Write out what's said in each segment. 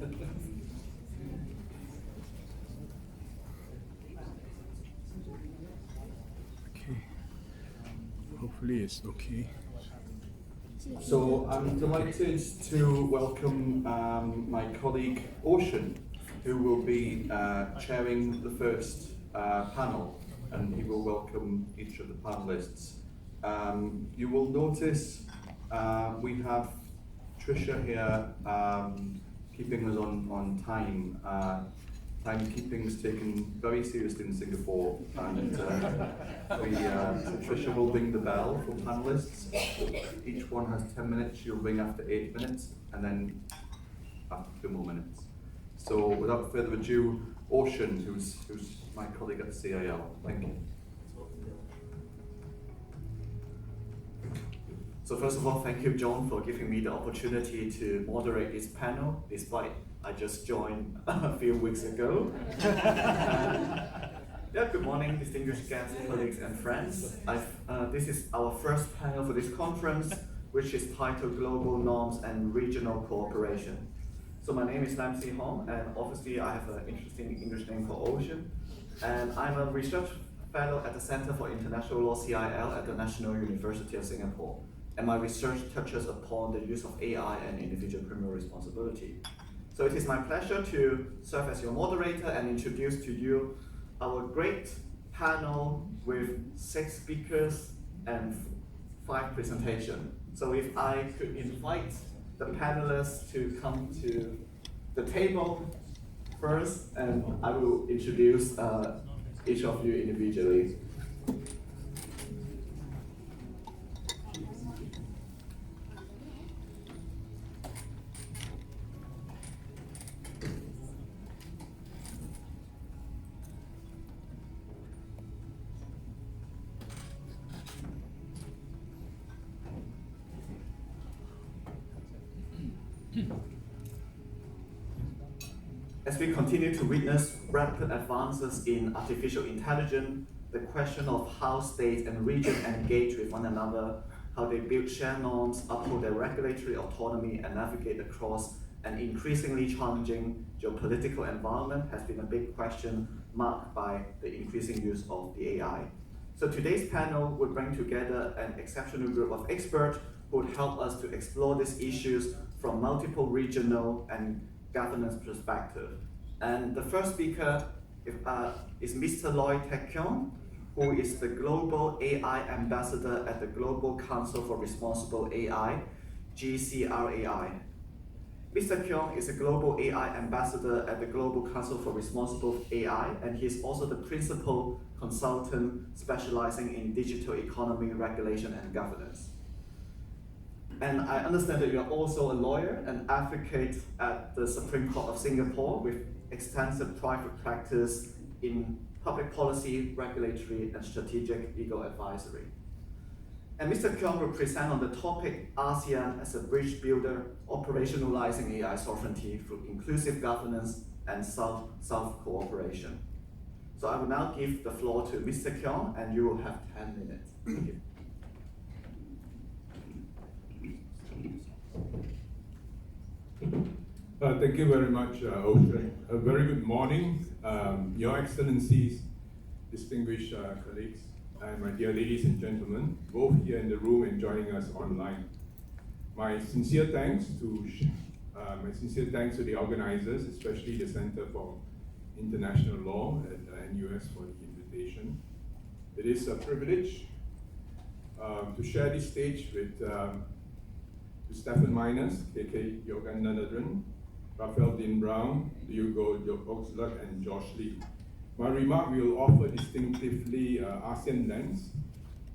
Okay. Hopefully it's okay. So I'm delighted to welcome my colleague Ocean, who will be chairing the first panel, and he will welcome each of the panelists. You will notice we have Tricia here keeping us on time. Timekeeping is taken very seriously in Singapore, and Tricia will ring the bell for panelists. Each one has 10 minutes. She'll ring after 8 minutes, and then after 2 more minutes. So without further ado, Ocean, who's my colleague at CIL. Thank you. So first of all, thank you, John, for giving me the opportunity to moderate this panel, despite I just joined a few weeks ago. Good morning, distinguished guests, colleagues, and friends. This is our first panel for this conference, which is titled Global Norms and Regional Cooperation. So my name is Lam Si Hong, and obviously I have an interesting English name for Ocean. And I'm a research fellow at the Center for International Law, CIL, at the National University of Singapore. And my research touches upon the use of AI and individual criminal responsibility. So it is my pleasure to serve as your moderator and introduce to you our great panel with 6 speakers and 5 presentations. So if I could invite the panelists to come to the table first, and I will introduce each of you individually. As we continue to witness rapid advances in artificial intelligence, the question of how states and regions engage with one another, how they build shared norms, uphold their regulatory autonomy, and navigate across an increasingly challenging geopolitical environment has been a big question marked by the increasing use of the AI. So today's panel will bring together an exceptional group of experts who would help us to explore these issues from multiple regional and governance perspective. And the first speaker is Mr. Loy Tek Keong, who is the Global AI Ambassador at the Global Council for Responsible AI, GCRAI. Mr. Keong is a Global AI Ambassador at the Global Council for Responsible AI, and he is also the Principal Consultant specializing in digital economy, regulation, and governance. And I understand that you are also a lawyer and advocate at the Supreme Court of Singapore with extensive private practice in public policy, regulatory, and strategic legal advisory. And Mr. Keong will present on the topic ASEAN as a bridge builder, operationalizing AI sovereignty through inclusive governance and South-South cooperation. So I will now give the floor to Mr. Keong, and you will have 10 minutes. Thank you. Thank you very much, Ocean. A very good morning, Your Excellencies, distinguished colleagues, and my dear ladies and gentlemen, both here in the room and joining us online. My sincere thanks to the organizers, especially the Center for International Law at NUS for the invitation. It is a privilege to share this stage with Stephen Miners, KK Yoganathan, Raphael Dean Brown, Hugo Oxlade, and Josh Lee. My remark will offer distinctively ASEAN lens,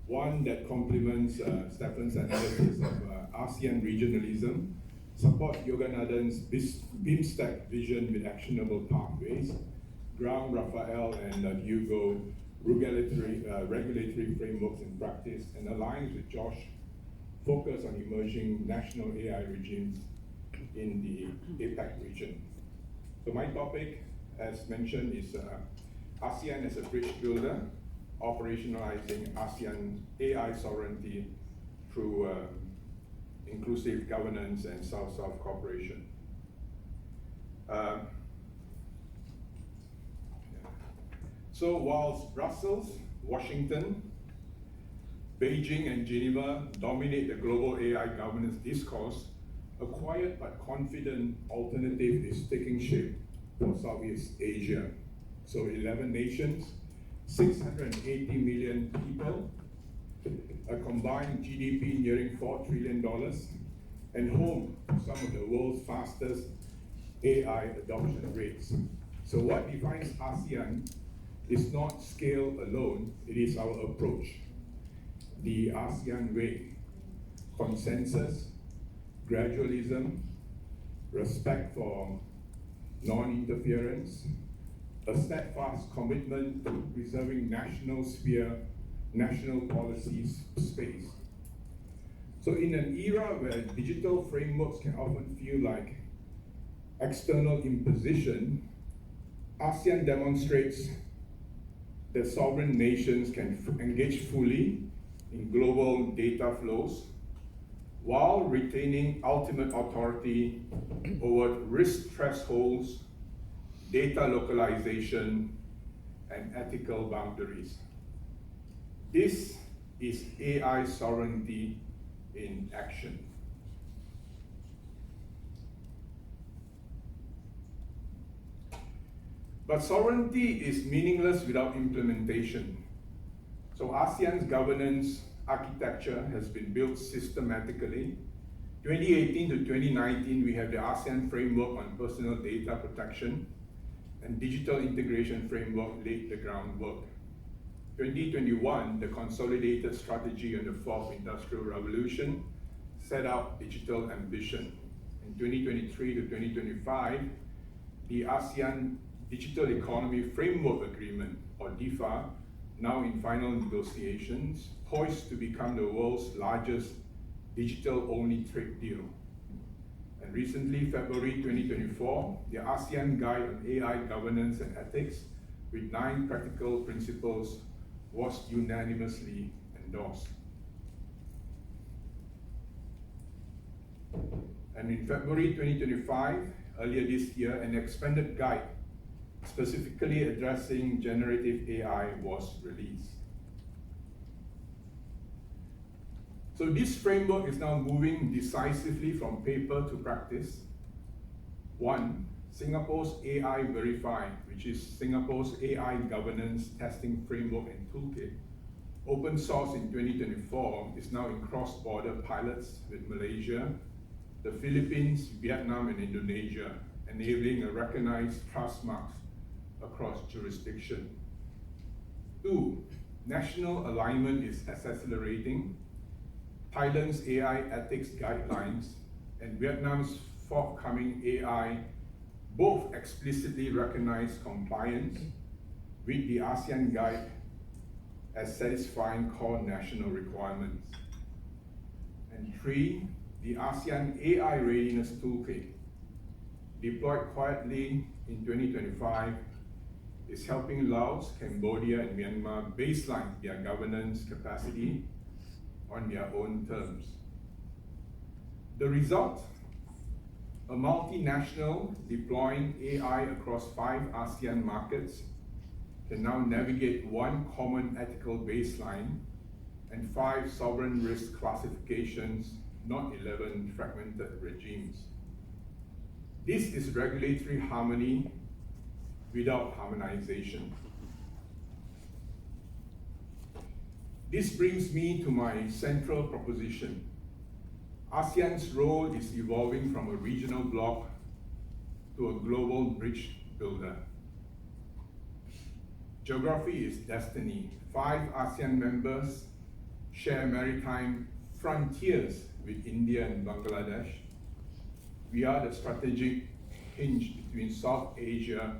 one that complements Stephen's analysis of ASEAN regionalism, support Yoganathan's BIMSTEC vision with actionable pathways, ground Raphael and Hugo regulatory frameworks in practice, and aligns with Josh focus on emerging national AI regimes in the APAC region. So my topic, as mentioned, is ASEAN as a bridge builder, operationalizing ASEAN AI sovereignty through uh, inclusive governance and South-South cooperation. Um, so whilst Brussels, Washington, Beijing and Geneva dominate the global AI governance discourse, a quiet but confident alternative is taking shape for Southeast Asia. So 11 nations, 680 million people, a combined GDP nearing $4 trillion, and home to some of the world's fastest AI adoption rates. So what defines ASEAN is not scale alone, it is our approach. The ASEAN way: consensus, gradualism, respect for non-interference, a steadfast commitment to preserving national policy space. So in an era where digital frameworks can often feel like external imposition, ASEAN demonstrates that sovereign nations can engage fully in global data flows while retaining ultimate authority over risk thresholds, data localization, and ethical boundaries. This is AI sovereignty in action. But sovereignty is meaningless without implementation. So ASEAN's governance architecture has been built systematically. 2018 to 2019, we have the ASEAN Framework on Personal Data Protection, and Digital Integration Framework laid the groundwork. 2021, the Consolidated Strategy on the Fourth Industrial Revolution set out digital ambition. In 2023 to 2025, the ASEAN Digital Economy Framework Agreement, or DIFA, now in final negotiations, poised to become the world's largest digital-only trade deal. And recently, February 2024, the ASEAN Guide on AI Governance and Ethics with 9 practical principles was unanimously endorsed. And in February 2025, earlier this year, an expanded guide specifically addressing generative AI was released. So this framework is now moving decisively from paper to practice. 1, Singapore's AI Verify, which is Singapore's AI governance testing framework and toolkit, open source in 2024, is now in cross-border pilots with Malaysia, the Philippines, Vietnam, and Indonesia, enabling a recognized trust marks across jurisdiction. 2, national alignment is accelerating. Thailand's AI ethics guidelines and Vietnam's forthcoming AI both explicitly recognize compliance with the ASEAN Guide as satisfying core national requirements. And 3, the ASEAN AI Readiness Toolkit, deployed quietly in 2025, is helping Laos, Cambodia, and Myanmar baseline their governance capacity on their own terms. The result? A multinational deploying AI across 5 ASEAN markets can now navigate 1 common ethical baseline and 5 sovereign risk classifications, not 11 fragmented regimes. This is regulatory harmony without harmonization. This brings me to my central proposition. ASEAN's role is evolving from a regional bloc to a global bridge builder. Geography is destiny. 5 ASEAN members share maritime frontiers with India and Bangladesh. We are the strategic hinge between South Asia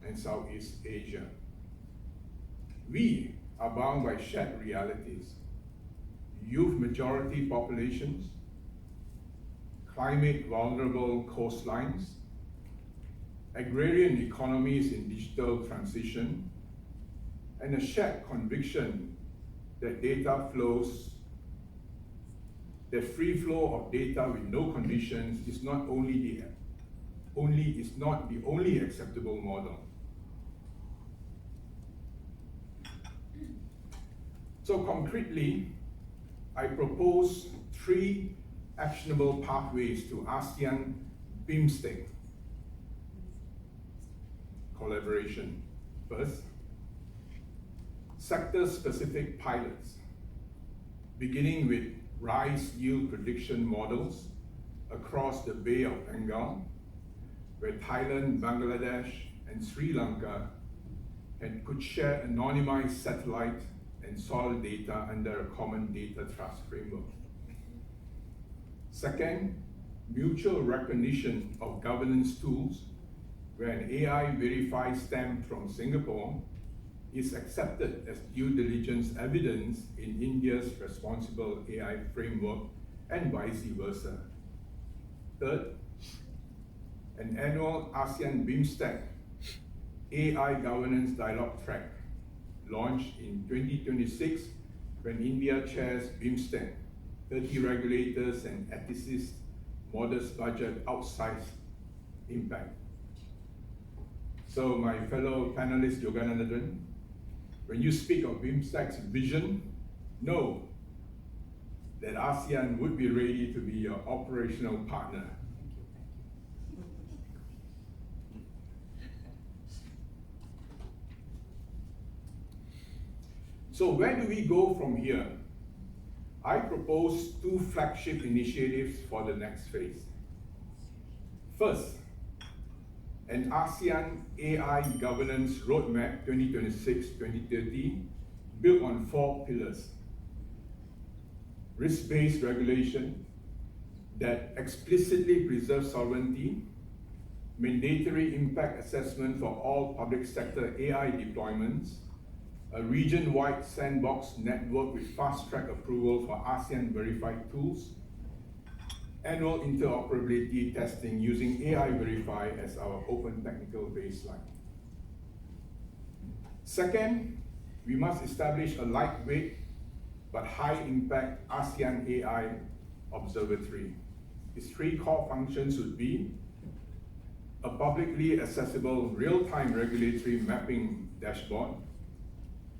and Southeast Asia. We are bound by shared realities: youth majority populations, climate vulnerable coastlines, agrarian economies in digital transition, and a shared conviction that the free flow of data with no conditions is not only the is not the only acceptable model. So concretely, I propose 3 actionable pathways to ASEAN BIMSTEC collaboration. First, sector-specific pilots, beginning with rice yield prediction models across the Bay of Bengal, where Thailand, Bangladesh, and Sri Lanka could share anonymized satellite and soil data under a common data trust framework. Second, mutual recognition of governance tools, where an AI verified stamp from Singapore is accepted as due diligence evidence in India's responsible AI framework and vice versa. Third, an annual ASEAN BIMSTEC AI governance dialogue track launched in 2026 when India chairs BIMSTEC, 30 regulators and ethicists, modest budget, outsized impact. So my fellow panelist Yoganathan, when you speak of BIMSTEC's vision, know that ASEAN would be ready to be your operational partner. So where do we go from here? I propose 2 flagship initiatives for the next phase. First, an ASEAN AI Governance Roadmap 2026-2030 built on 4 pillars. Risk-based regulation that explicitly preserves sovereignty, mandatory impact assessment for all public sector AI deployments, a region-wide sandbox network with fast-track approval for ASEAN verified tools, annual interoperability testing using AI Verify as our open technical baseline. Second, we must establish a lightweight but high-impact ASEAN AI Observatory. Its 3 core functions would be a publicly accessible real-time regulatory mapping dashboard,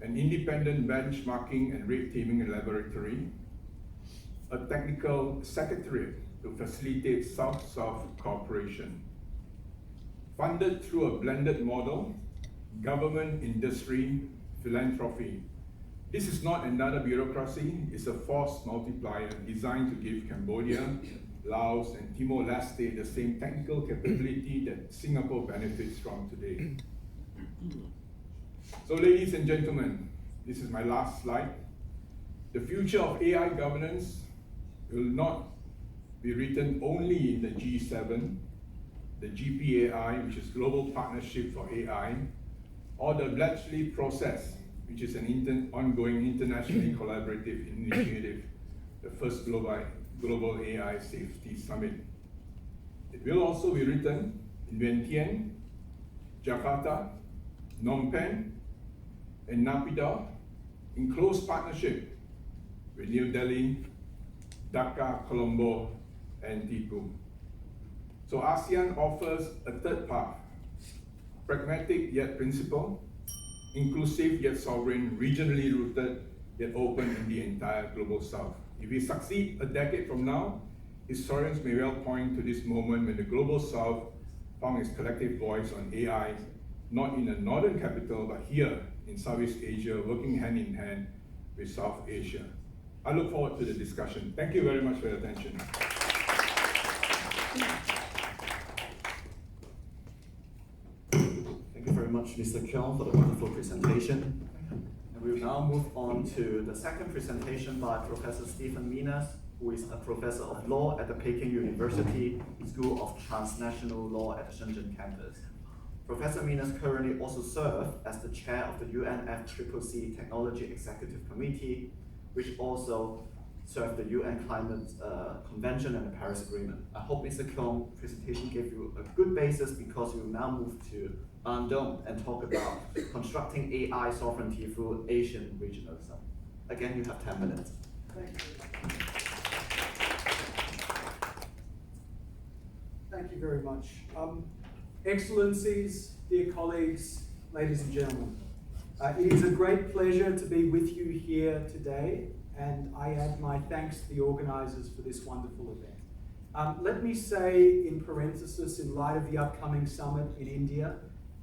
an independent benchmarking and rate-taming laboratory, a technical secretariat to facilitate South-South cooperation. Funded through a blended model, government, industry, philanthropy. This is not another bureaucracy, it's a force multiplier designed to give Cambodia, Laos, and Timor-Leste the same technical capability that Singapore benefits from today. So ladies and gentlemen, this is my last slide. The future of AI governance will not be written only in the G7, the GPAI, which is Global Partnership for AI, or the Bletchley Process, which is an ongoing internationally collaborative initiative, the first global AI Safety Summit. It will also be written in Vientiane, Jakarta, Phnom Penh, and Naypyidaw in close partnership with New Delhi, Dhaka, Colombo, and Thimphu. So ASEAN offers a third path, pragmatic yet principled, inclusive yet sovereign, regionally rooted yet open in the entire global south. If we succeed a decade from now, historians may well point to this moment when the global south found its collective voice on AI, not in a northern capital, but here in Southeast Asia, working hand in hand with South Asia. I look forward to the discussion. Thank you very much for your attention. Thank you very much, Mr. Keong, for the wonderful presentation. And we will now move on to the second presentation by Professor Stephen Minas, who is a professor of law at the Peking University School of Transnational Law at the Shenzhen campus. Professor Minas currently also serves as the chair of the UNFCCC Technology Executive Committee, which also serves the UN Climate Convention and the Paris Agreement. I hope Mr. Keong's presentation gave you a good basis, because we will now move to Andong and talk about constructing AI sovereignty through Asian regionalism. Again, you have 10 minutes. Thank you. Thank you very much. Excellencies, dear colleagues, ladies and gentlemen, it is a great pleasure to be with you here today, and I add my thanks to the organisers for this wonderful event. Let me say in parenthesis, in light of the upcoming summit in India,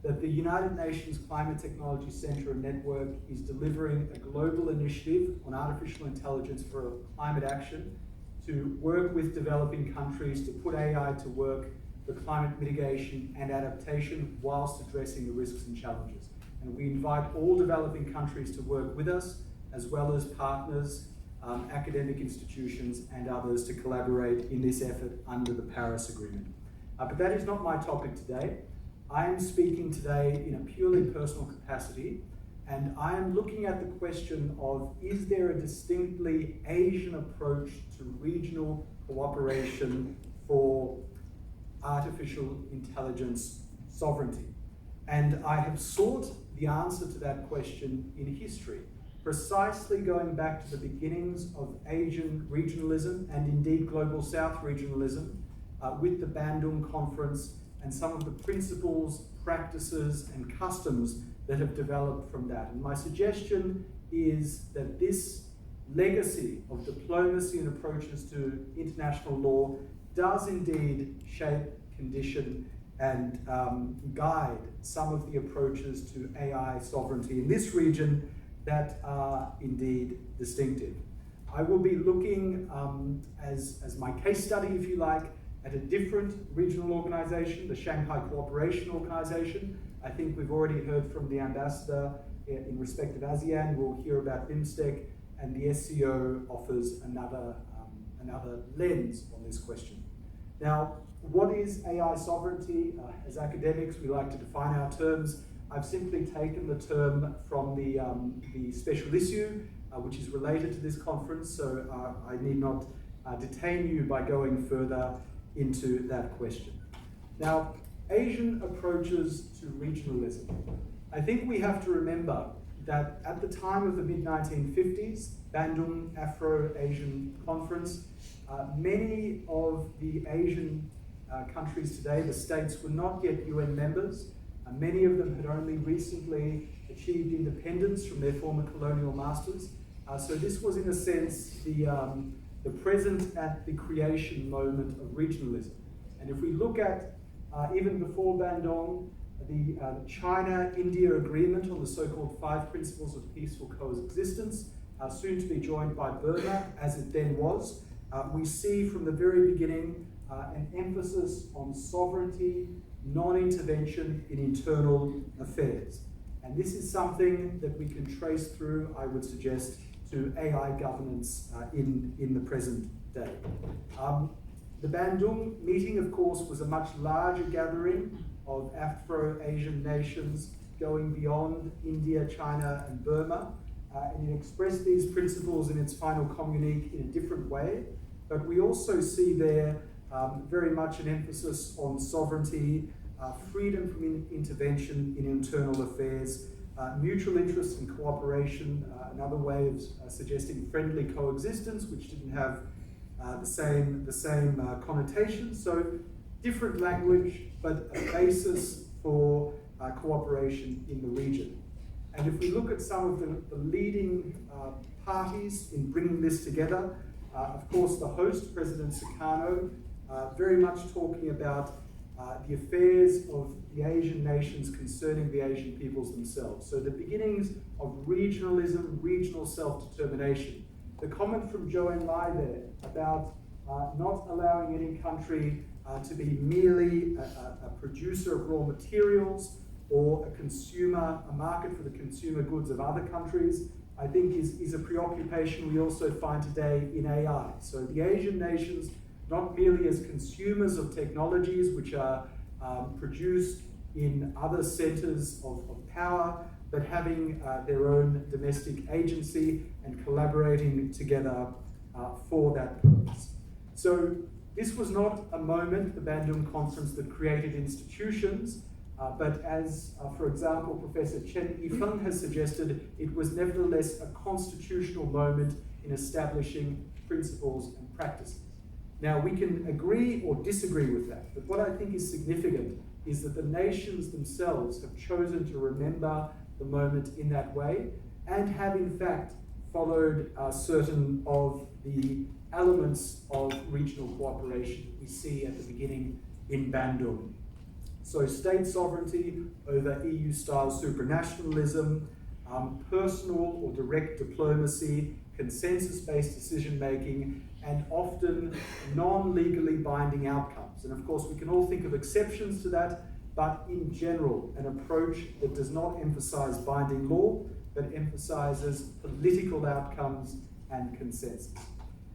that the United Nations Climate Technology Centre and Network is delivering a global initiative on artificial intelligence for climate action to work with developing countries to put AI to work for climate mitigation and adaptation whilst addressing the risks and challenges. And we invite all developing countries to work with us, as well as partners, academic institutions and others to collaborate in this effort under the Paris Agreement. But that is not my topic today. I am speaking today in a purely personal capacity, and I am looking at the question of, is there a distinctly Asian approach to regional cooperation for artificial intelligence sovereignty? And I have sought the answer to that question in history, precisely going back to the beginnings of Asian regionalism and indeed Global South regionalism with the Bandung Conference and some of the principles, practices, and customs that have developed from that. And my suggestion is that this legacy of diplomacy and approaches to international law does indeed shape, condition, and guide some of the approaches to AI sovereignty in this region that are indeed distinctive. I will be looking as my case study, if you like, at a different regional organization, the Shanghai Cooperation Organization. I think we've already heard from the ambassador in respect of Asean. We'll hear about BIMSTEC, and the SCO offers another lens on this question. Now, what is AI sovereignty? As academics, we like to define our terms. I've simply taken the term from the special issue, which is related to this conference, so I need not detain you by going further into that question. Now, Asian approaches to regionalism. I think we have to remember that at the time of the mid-1950s, Bandung Afro-Asian Conference, many of the Asian countries today, the states, were not yet UN members. Many of them had only recently achieved independence from their former colonial masters. So this was, in a sense, the present at the creation moment of regionalism. And if we look at, even before Bandung, the China-India agreement on the so-called 5 principles of peaceful coexistence, soon to be joined by Burma, as it then was, we see from the very beginning an emphasis on sovereignty, non-intervention in internal affairs. And this is something that we can trace through, I would suggest, to AI governance in the present day. The Bandung meeting, of course, was a much larger gathering of Afro-Asian nations going beyond India, China, and Burma. And it expressed these principles in its final communique in a different way. But we also see there very much an emphasis on sovereignty, freedom from intervention in internal affairs, mutual interest and cooperation, another way of suggesting friendly coexistence, which didn't have the same connotations. So different language, but a basis for cooperation in the region. And if we look at some of the leading parties in bringing this together, of course the host, President Sukarno, very much talking about the affairs of the Asian nations concerning the Asian peoples themselves. So the beginnings of regionalism, regional self-determination. The comment from Joanne Lai there about not allowing any country to be merely a producer of raw materials or a consumer, a market for the consumer goods of other countries, I think is a preoccupation we also find today in AI. So the Asian nations, not merely as consumers of technologies which are produced in other centers of power, but having their own domestic agency and collaborating together for that purpose. So this was not a moment, the Bandung Conference, that created institutions, but as, for example, Professor Chen Yifeng has suggested, it was nevertheless a constitutional moment in establishing principles and practices. Now, we can agree or disagree with that, but what I think is significant is that the nations themselves have chosen to remember the moment in that way and have in fact followed certain of the elements of regional cooperation we see at the beginning in Bandung. So state sovereignty over EU-style supranationalism, personal or direct diplomacy, consensus-based decision-making, and often non-legally binding outcomes. And of course, we can all think of exceptions to that, but in general, an approach that does not emphasize binding law, but emphasizes political outcomes and consensus.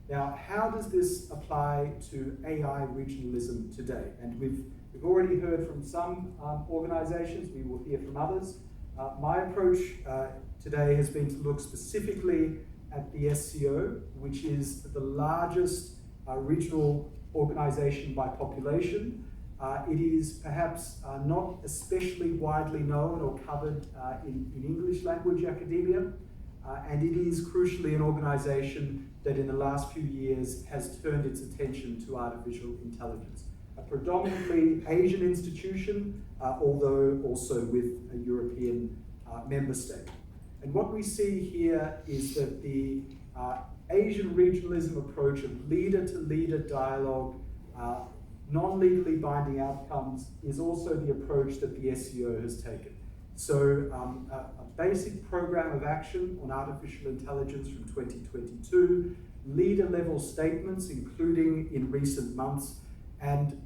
Now, how does this apply to AI regionalism today? And we've already heard from some organizations, we will hear from others. My approach today has been to look specifically at the SCO, which is the largest regional organization by population. It is perhaps not especially widely known or covered in English language academia, and it is crucially an organization that in the last few years has turned its attention to artificial intelligence. A predominantly Asian institution, although also with a European member state. And what we see here is that the Asian regionalism approach of leader-to-leader dialogue, non-legally binding outcomes, is also the approach that the SCO has taken. So a basic program of action on artificial intelligence from 2022, leader-level statements, including in recent months, and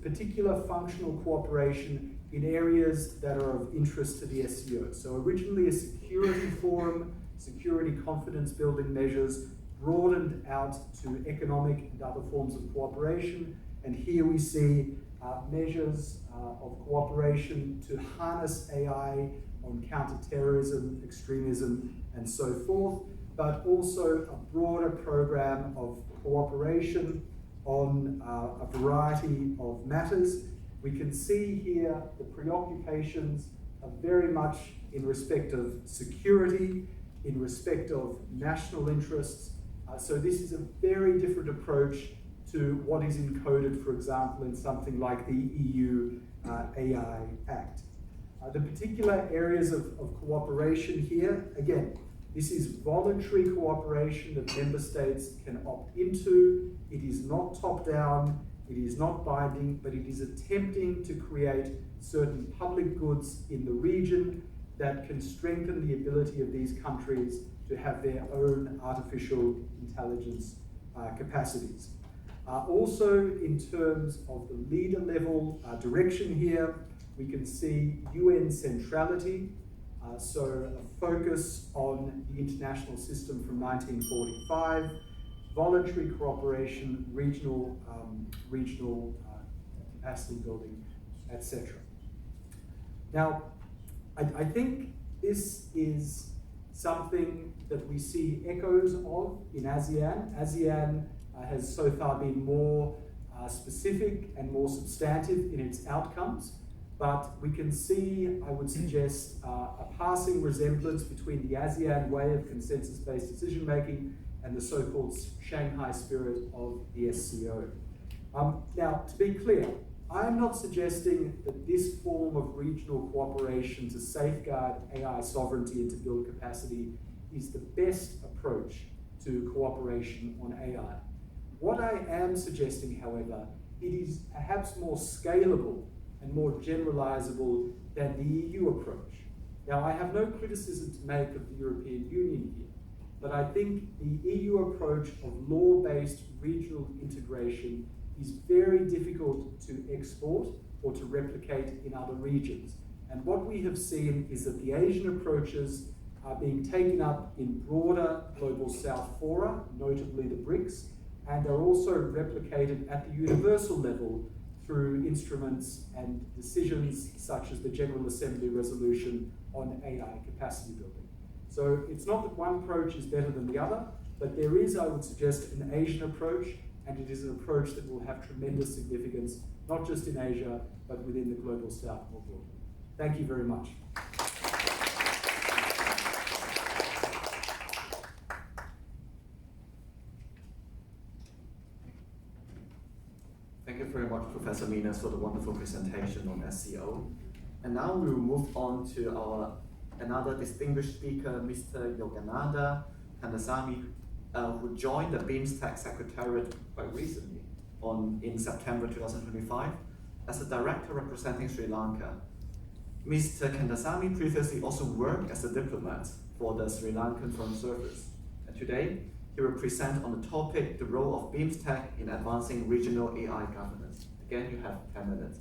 particular functional cooperation in areas that are of interest to the SCO. So originally a security forum, security confidence building measures, broadened out to economic and other forms of cooperation. And here we see measures of cooperation to harness AI on counterterrorism, extremism, and so forth, but also a broader program of cooperation on a variety of matters. We can see here the preoccupations are very much in respect of security, in respect of national interests. So this is a very different approach to what is encoded, for example, in something like the EU AI Act. The particular areas of cooperation here, again, this is voluntary cooperation that member states can opt into. It is not top-down, it is not binding, but it is attempting to create certain public goods in the region that can strengthen the ability of these countries to have their own artificial intelligence capacities. Also, in terms of the leader level direction here, we can see UN centrality, so a focus on the international system from 1945, voluntary cooperation, regional capacity building, etc. Now, I think this is something that we see echoes of in ASEAN. ASEAN has so far been more specific and more substantive in its outcomes, but we can see, I would suggest, a passing resemblance between the ASEAN way of consensus-based decision-making and the so-called Shanghai spirit of the SCO. Now, to be clear, I am not suggesting that this form of regional cooperation to safeguard AI sovereignty and to build capacity is the best approach to cooperation on AI. What I am suggesting, however, it is perhaps more scalable and more generalizable than the EU approach. Now, I have no criticism to make of the European Union here, but I think the EU approach of law-based regional integration is very difficult to export or to replicate in other regions. And what we have seen is that the Asian approaches are being taken up in broader global South fora, notably the BRICS, and are also replicated at the universal level through instruments and decisions such as the General Assembly resolution on AI capacity building. So it's not that one approach is better than the other, but there is, I would suggest, an Asian approach, and it is an approach that will have tremendous significance, not just in Asia, but within the global South more broadly. Thank you very much. Thank you very much, Professor Minas, for the wonderful presentation on SEO. And now we will move on to our another distinguished speaker, Mr. Yogananda Kandasamy, who joined the BIMSTEC Secretariat quite recently in September 2025 as a director representing Sri Lanka. Mr. Kandasamy previously also worked as a diplomat for the Sri Lankan Foreign Service. And today, he will present on the topic, the role of BIMSTEC in advancing regional AI governance. Again, you have 10 minutes.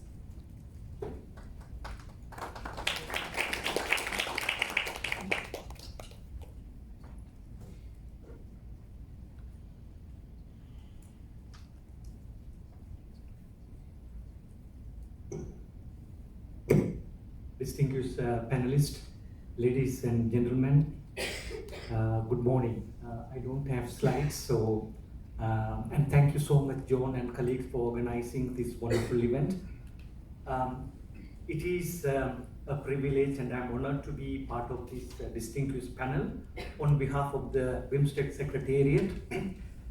Distinguished panelists, ladies and gentlemen, good morning. I don't have slides, so and thank you so much, John and colleagues, for organizing this wonderful event. It is a privilege, and I'm honored to be part of this distinguished panel on behalf of the BIMSTEC Secretariat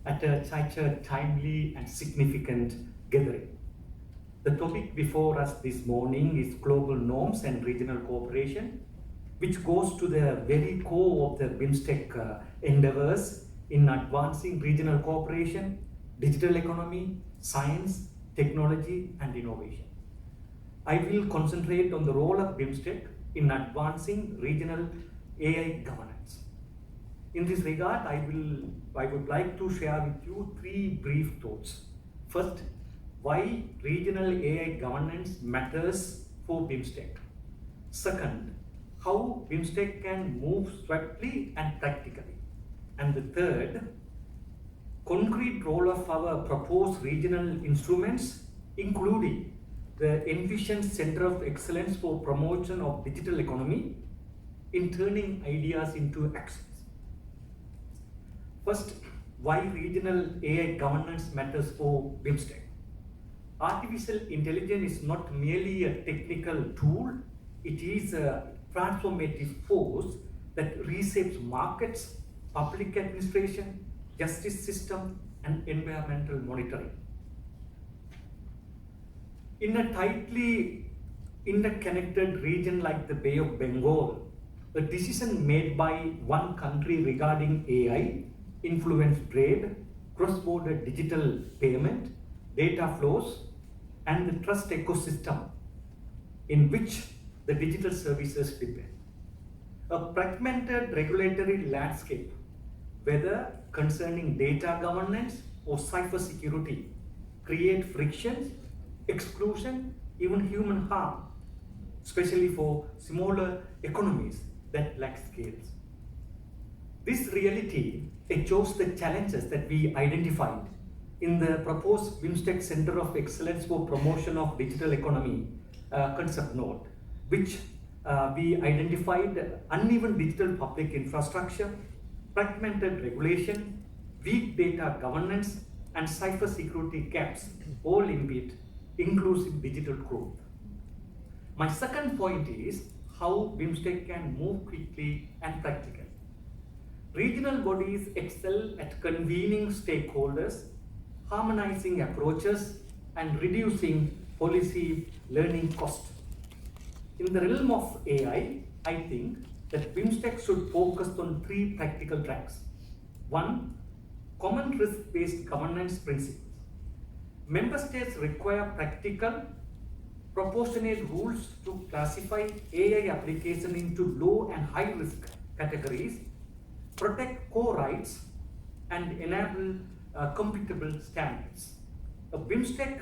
at such a timely and significant gathering. The topic before us this morning is global norms and regional cooperation, which goes to the very core of the BIMSTEC endeavors in advancing regional cooperation, digital economy, science, technology, and innovation. I will concentrate on the role of BIMSTEC in advancing regional AI governance. In this regard, I would like to share with you 3 brief thoughts. First, why regional AI governance matters for BIMSTEC. Second, how BIMSTEC can move swiftly and practically. And the third, concrete role of our proposed regional instruments, including the envisioned Center of Excellence for Promotion of Digital Economy, in turning ideas into actions. First, why regional AI governance matters for BIMSTEC. Artificial intelligence is not merely a technical tool, it is a transformative force that reshapes markets, public administration, justice system, and environmental monitoring. In a tightly interconnected region like the Bay of Bengal, a decision made by one country regarding AI influences trade, cross-border digital payment, data flows, and the trust ecosystem in which the digital services depend. A fragmented regulatory landscape, whether concerning data governance or cybersecurity, create frictions, exclusion, even human harm, especially for smaller economies that lack scales. This reality echoes the challenges that we identified in the proposed BIMSTEC Center of Excellence for Promotion of Digital Economy concept note, which we identified uneven digital public infrastructure, fragmented regulation, weak data governance, and cybersecurity gaps all impede inclusive digital growth. My second point is how BIMSTEC can move quickly and practically. Regional bodies excel at convening stakeholders, harmonizing approaches, and reducing policy learning costs. In the realm of AI, I think that BIMSTEC should focus on 3 practical tracks. 1, common risk-based governance principles. Member states require practical, proportionate rules to classify AI application into low and high risk categories, protect core rights, and enable computable standards. A BIMSTEC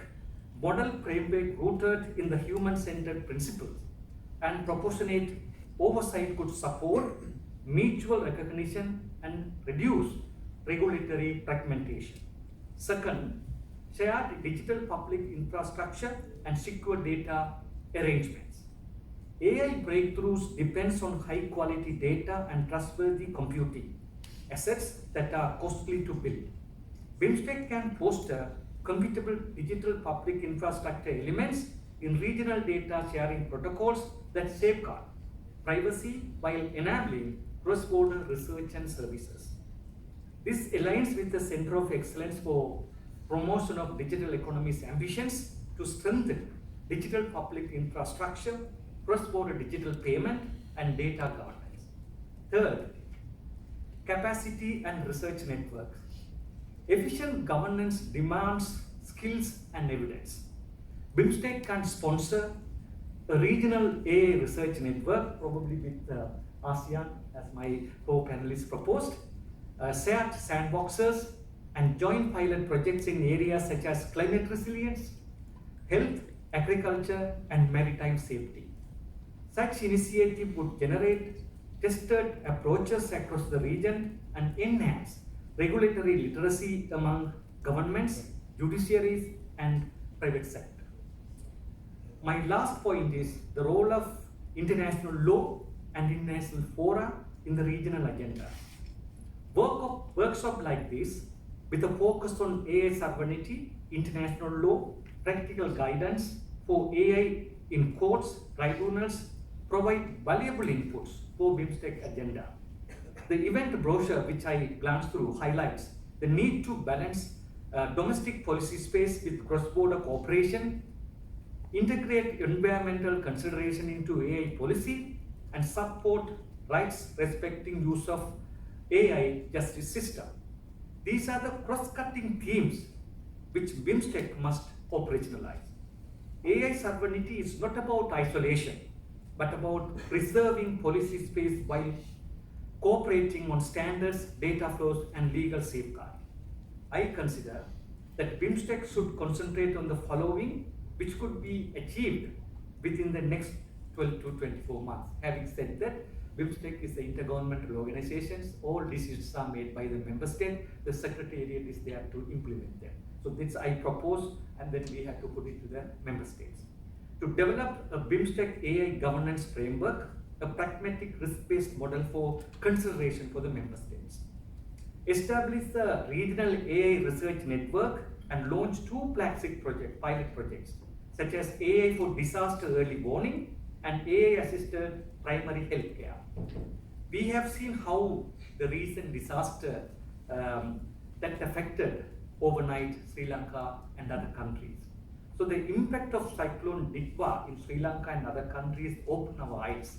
model framework rooted in the human-centered principles and proportionate oversight could support mutual recognition and reduce regulatory fragmentation. Second, shared digital public infrastructure and secure data arrangements. AI breakthroughs depends on high quality data and trustworthy computing, assets that are costly to build. BIMSTEC can foster computable digital public infrastructure elements in regional data sharing protocols that safeguard privacy while enabling cross-border research and services. This aligns with the Center of Excellence for promotion of digital economy's ambitions to strengthen digital public infrastructure, cross-border digital payment, and data governance. Third, capacity and research networks. Efficient governance demands skills and evidence. BIMSTEC can sponsor a regional AI research network, probably with Asean, as my co-panelists proposed, shared sandboxes, and joint pilot projects in areas such as climate resilience, health, agriculture, and maritime safety. Such initiative would generate tested approaches across the region and enhance regulatory literacy among governments, judiciaries, and private sector. My last point is the role of international law and international fora in the regional agenda. Workshop like this, with a focus on AI sovereignty, international law, practical guidance for AI in courts, tribunals, provide valuable inputs for BIMSTEC agenda. The event brochure, which I glanced through, highlights the need to balance domestic policy space with cross-border cooperation, integrate environmental consideration into AI policy, and support rights respecting use of AI justice system. These are the cross-cutting themes which BIMSTEC must operationalize. AI sovereignty is not about isolation, but about preserving policy space while cooperating on standards, data flows, and legal safeguards. I consider that BIMSTEC should concentrate on the following, which could be achieved within the next 12 to 24 months. Having said that, BIMSTEC is the intergovernmental organizations. All decisions are made by the member state. The secretariat is there to implement them. So this I propose, and then we have to put it to the member states. To develop a BIMSTEC AI governance framework, a pragmatic risk-based model for consideration for the member states. Establish a regional AI research network and launch 2 flagship pilot projects, such as AI for disaster early warning and AI-assisted primary healthcare. We have seen how the recent disaster that affected overnight Sri Lanka and other countries. So the impact of Cyclone Dikwa in Sri Lanka and other countries opened our eyes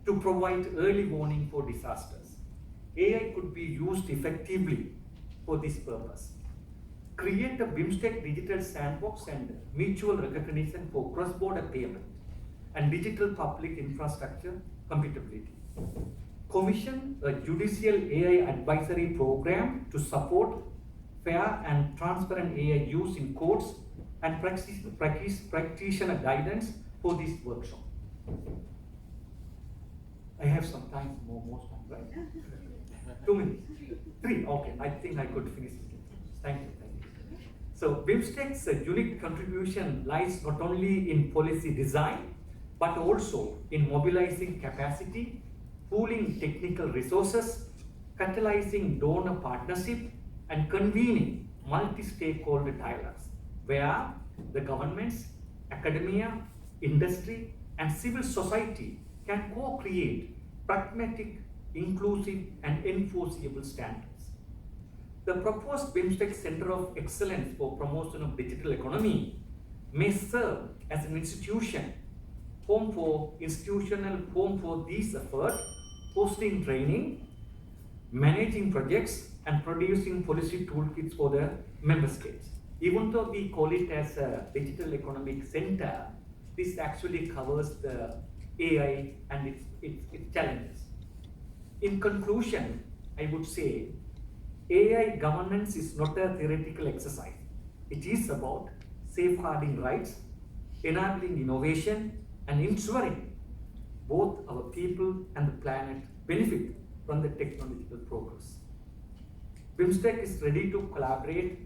to provide early warning for disasters. AI could be used effectively for this purpose. Create a BIMSTEC digital sandbox and mutual recognition for cross-border payment and digital public infrastructure compatibility. Commission a judicial AI advisory program to support fair and transparent AI use in courts and practitioner guidance for this workshop. I have some time, more time, right? 2 minutes. 3, okay, I think I could finish it. Thank you. So BIMSTEC's unique contribution lies not only in policy design, but also in mobilizing capacity, pooling technical resources, catalyzing donor partnership, and convening multi-stakeholder dialogues, where the governments, academia, industry, and civil society can co-create pragmatic, inclusive, and enforceable standards. The proposed BIMSTEC Center of Excellence for Promotion of Digital Economy may serve as an institutional home for these efforts, hosting training, managing projects, and producing policy toolkits for the member states. Even though we call it as a digital economic center, this actually covers the AI and its challenges. In conclusion, I would say AI governance is not a theoretical exercise. It is about safeguarding rights, enabling innovation, and ensuring both our people and the planet benefit from the technological progress. BIMSTEC is ready to collaborate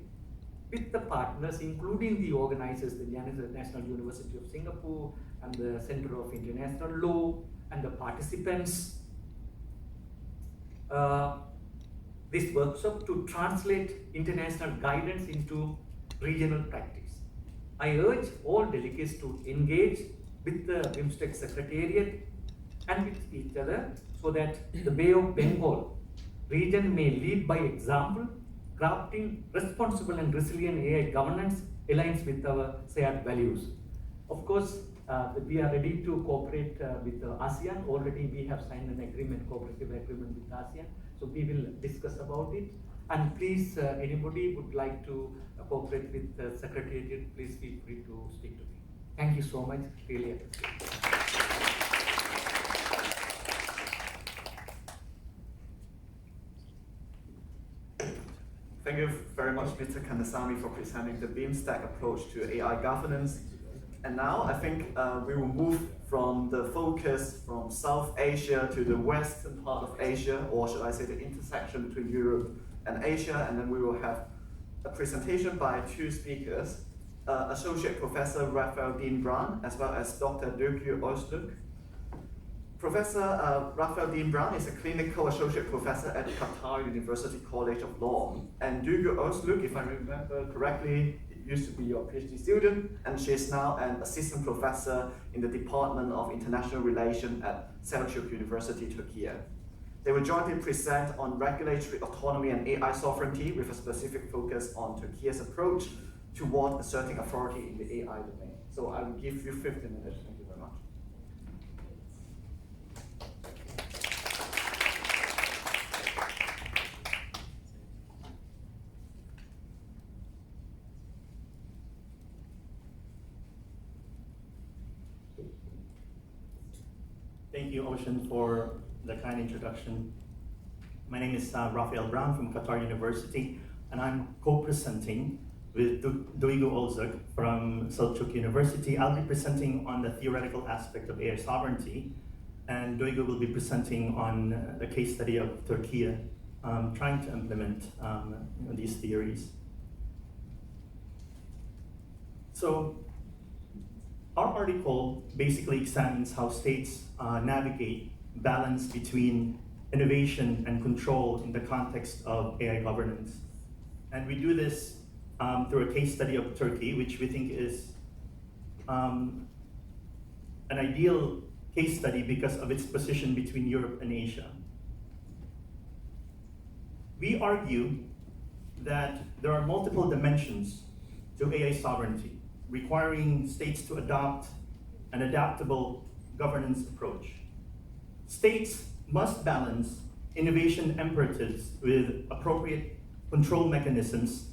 with the partners, including the organizers, the National University of Singapore and the Center of International Law, and the participants. This workshop to translate international guidance into regional practice. I urge all delegates to engage with the BIMSTEC Secretariat and with each other so that the Bay of Bengal region may lead by example, crafting responsible and resilient AI governance aligns with our shared values. Of course, we are ready to cooperate with ASEAN. Already we have signed an agreement, cooperative agreement with ASEAN. So we will discuss about it. And please, anybody would like to cooperate with the Secretariat, please feel free to speak to me. Thank you so much, really appreciate it. Thank you very much, Mr. Kandasamy, for presenting the BeamStack approach to AI governance. And now I think we will move from the focus from South Asia to the western part of Asia, or should I say the intersection between Europe and Asia, and then we will have a presentation by two speakers, Associate Professor Raphael Dean Brown, as well as Dr. Duygu Öztürk. Professor Raphael Dean Brown is a clinical associate professor at Qatar University College of Law. And Duygu Öztürk, if I remember correctly, used to be your PhD student, and she is now an assistant professor in the Department of International Relations at South2 University, Turkey. They will jointly present on regulatory autonomy and AI sovereignty with a specific focus on Turkey's approach toward asserting authority in the AI domain. So I will give you 15 minutes. Thank you very much. Thank you, Ocean, for the kind introduction. My name is Raphael Brown from Qatar University, and I'm co-presenting with Duygu Öztürk from Selçuk University. I'll be presenting on the theoretical aspect of AI sovereignty, and Duygu will be presenting on the case study of Turkey trying to implement these theories. So, our article basically examines how states navigate balance between innovation and control in the context of AI governance. And we do this through a case study of Turkey, which we think is an ideal case study because of its position between Europe and Asia. We argue that there are multiple dimensions to AI sovereignty, requiring states to adopt an adaptable governance approach. States must balance innovation imperatives with appropriate control mechanisms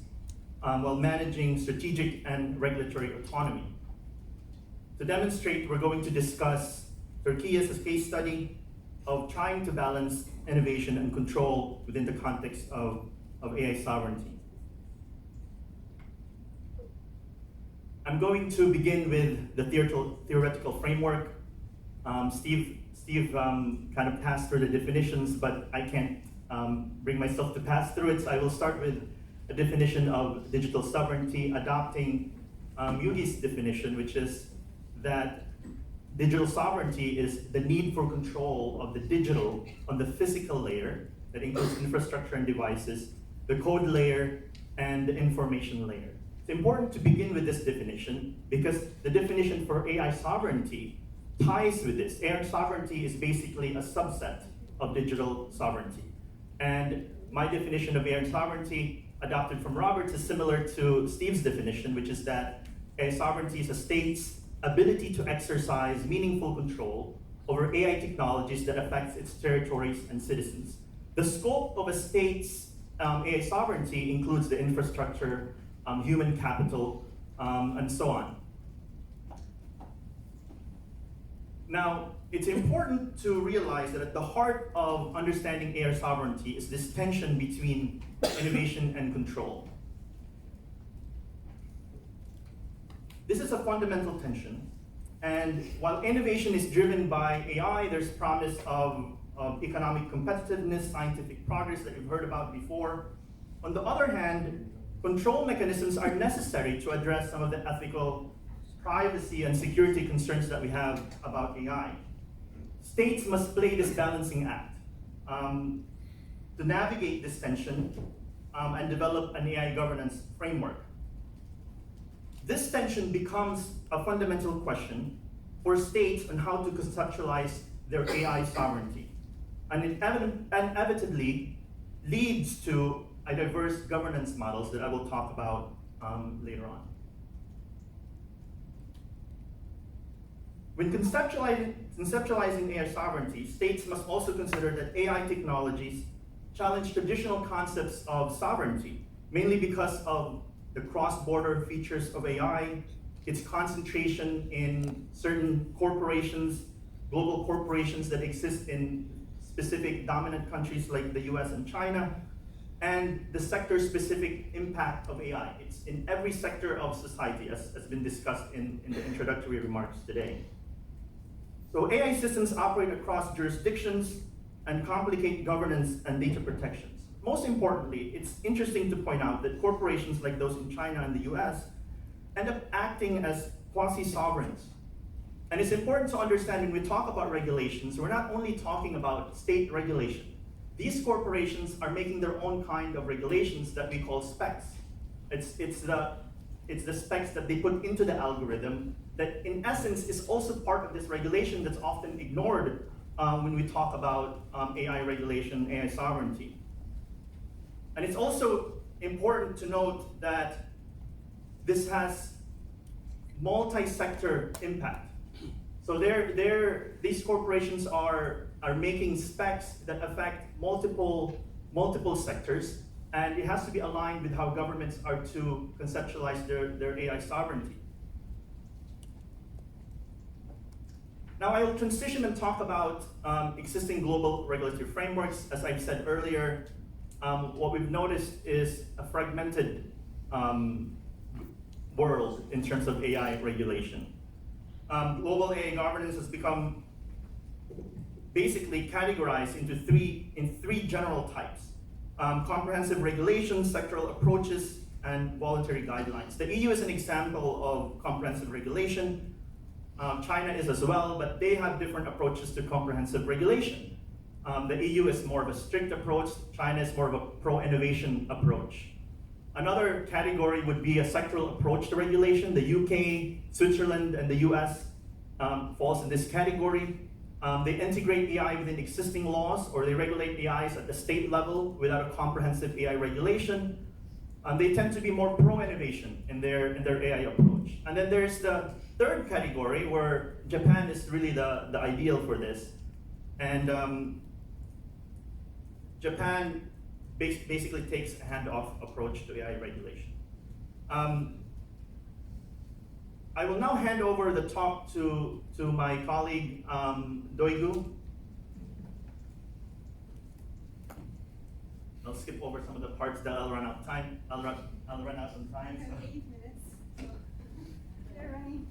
while managing strategic and regulatory autonomy. To demonstrate, we're going to discuss Turkey as a case study of trying to balance innovation and control within the context of AI sovereignty. I'm going to begin with the theoretical framework. Steve kind of passed through the definitions, but I can't bring myself to pass through it, so I will start with a definition of digital sovereignty, adopting Yugi's definition, which is that digital sovereignty is the need for control of the digital on the physical layer, that includes infrastructure and devices, the code layer, and the information layer. It's important to begin with this definition because the definition for AI sovereignty ties with this. AI sovereignty is basically a subset of digital sovereignty. And my definition of AI sovereignty, adopted from Roberts, is similar to Steve's definition, which is that AI sovereignty is a state's ability to exercise meaningful control over AI technologies that affects its territories and citizens. The scope of a state's AI sovereignty includes the infrastructure, human capital, and so on. Now, it's important to realize that at the heart of understanding AI sovereignty is this tension between innovation and control. This is a fundamental tension, and while innovation is driven by AI, there's promise of economic competitiveness, scientific progress that you've heard about before. On the other hand, control mechanisms are necessary to address some of the ethical, privacy, and security concerns that we have about AI. States must play this balancing act to navigate this tension and develop an AI governance framework. This tension becomes a fundamental question for states on how to conceptualize their AI sovereignty. And it inevitably leads to diverse governance models that I will talk about later on. When conceptualizing AI sovereignty, states must also consider that AI technologies challenge traditional concepts of sovereignty, mainly because of the cross-border features of AI, its concentration in certain corporations, global corporations that exist in specific dominant countries like the US and China, and the sector-specific impact of AI. It's in every sector of society, as has been discussed in the introductory remarks today. So AI systems operate across jurisdictions and complicate governance and data protections. Most importantly, it's interesting to point out that corporations like those in China and the US end up acting as quasi-sovereigns. And it's important to understand when we talk about regulations, we're not only talking about state regulation. These corporations are making their own kind of regulations that we call specs. It's the specs that they put into the algorithm that in essence is also part of this regulation that's often ignored when we talk about AI regulation, AI sovereignty. And it's also important to note that this has multi-sector impact. So these corporations are making specs that affect multiple sectors, and it has to be aligned with how governments are to conceptualize their AI sovereignty. Now I will transition and talk about existing global regulatory frameworks. As I've said earlier, what we've noticed is a fragmented world in terms of AI regulation. Global AI governance has become basically categorized into three general types: comprehensive regulations, sectoral approaches, and voluntary guidelines. The EU is an example of comprehensive regulation. China is as well, but they have different approaches to comprehensive regulation. The EU is more of a strict approach. China is more of a pro-innovation approach. Another category would be a sectoral approach to regulation. The UK, Switzerland, and the US falls in this category. They integrate AI within existing laws, or they regulate AIs at the state level without a comprehensive AI regulation. They tend to be more pro-innovation in their AI approach. And then there's the third category, where Japan is really the ideal for this. And Japan basically takes a hands-off approach to AI regulation. I will now hand over the talk to my colleague, Doigu. I'll skip over some of the parts that I'll run out of time. I'll run out of time. I have 8 minutes. So they're running.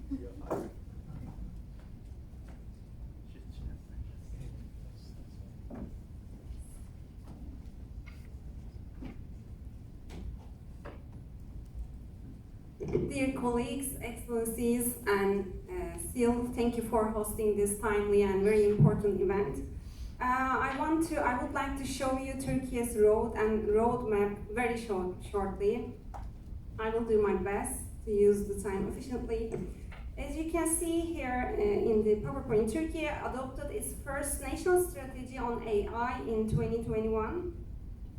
Dear colleagues, excellencies, and SEAL, thank you for hosting this timely and very important event. I would like to show you Turkey's roadmap very shortly. I will do my best to use the time efficiently. As you can see here in the PowerPoint, Turkey adopted its first national strategy on AI in 2021.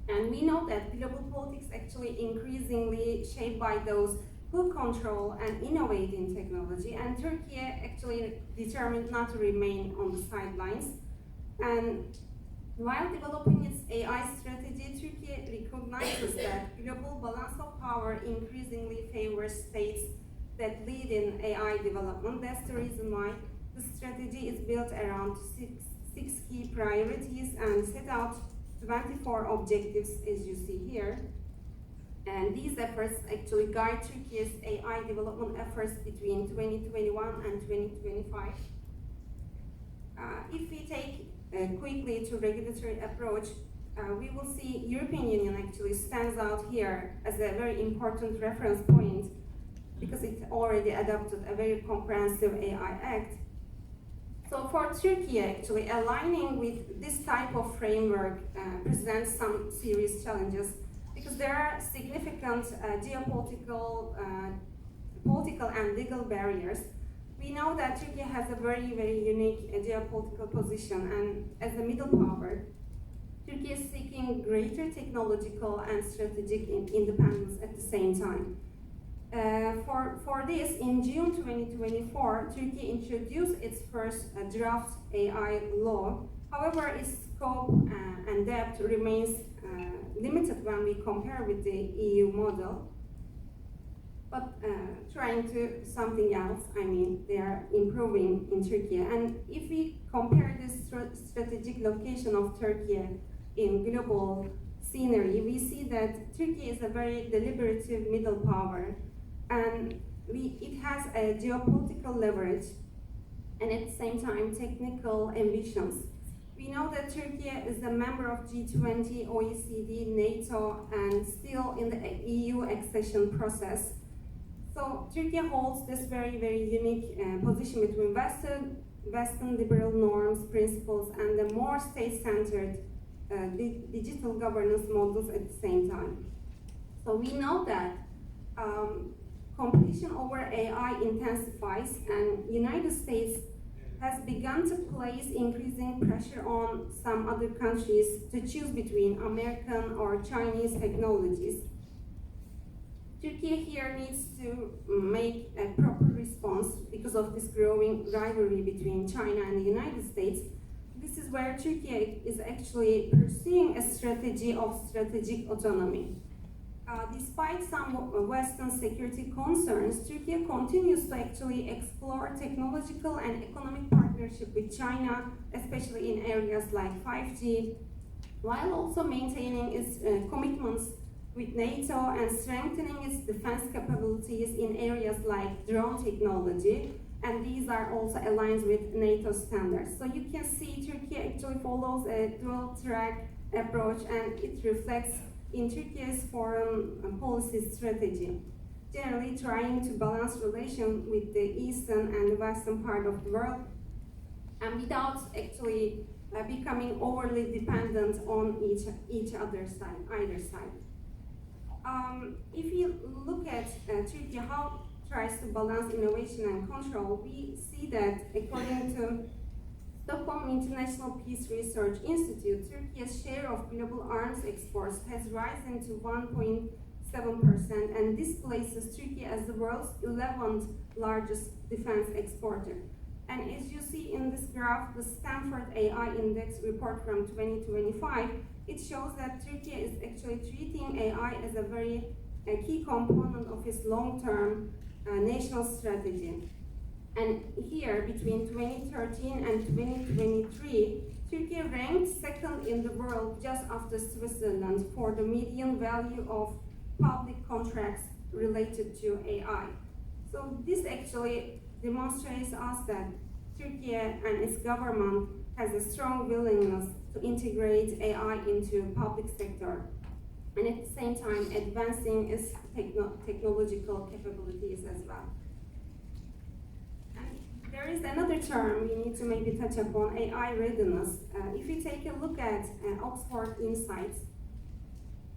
And we know that global politics actually increasingly shaped by those who control and innovate in technology, and Turkey actually determined not to remain on the sidelines. And while developing its AI strategy, Turkey recognizes that global balance of power increasingly favors states that lead in AI development. That's the reason why the strategy is built around six key priorities and set out 24 objectives, as you see here. And these efforts actually guide Turkey's AI development efforts between 2021 and 2025. If we take quickly to regulatory approach, we will see European Union actually stands out here as a very important reference point because it already adopted a very comprehensive AI Act. So for Turkey, actually, aligning with this type of framework presents some serious challenges because there are significant geopolitical, political and legal barriers. We know that Turkey has a very, very unique geopolitical position, and as a middle power, Turkey is seeking greater technological and strategic independence at the same time. For this, in June 2024, Turkey introduced its first draft AI law. However, its scope and depth remains limited when we compare with the EU model. But trying to something else, I mean, they are improving in Turkey. And if we compare this strategic location of Turkey in global scenery, we see that Turkey is a very deliberative middle power, and it has a geopolitical leverage and at the same time technical ambitions. We know that Turkey is a member of G20, OECD, NATO, and still in the EU accession process. So Turkey holds this very, very unique position between Western liberal norms, principles, and the more state-centered digital governance models at the same time. So we know that competition over AI intensifies, and United States has begun to place increasing pressure on some other countries to choose between American or Chinese technologies. Turkey here needs to make a proper response because of this growing rivalry between China and the United States. This is where Turkey is actually pursuing a strategy of strategic autonomy. Despite some Western security concerns, Turkey continues to actually explore technological and economic partnership with China, especially in areas like 5G, while also maintaining its commitments with NATO and strengthening its defense capabilities in areas like drone technology, and these are also aligned with NATO standards. So you can see Turkey actually follows a dual-track approach, and it reflects in Turkey's foreign policy strategy, generally trying to balance relations with the eastern and the western part of the world, and without actually becoming overly dependent on each other side, either side. If you look at Turkey, how it tries to balance innovation and control, we see that according to Stockholm International Peace Research Institute, Turkey's share of global arms exports has risen to 1.7%, and this places Turkey as the world's 11th largest defense exporter. And as you see in this graph, the Stanford AI Index report from 2025, it shows that Turkey is actually treating AI as a very key component of its long-term national strategy. And here, between 2013 and 2023, Turkey ranked second in the world just after Switzerland for the median value of public contracts related to AI. So this actually demonstrates us that Turkey and its government has a strong willingness to integrate AI into public sector, and at the same time advancing its technological capabilities as well. There is another term we need to maybe touch upon, AI readiness. If you take a look at Oxford Insights,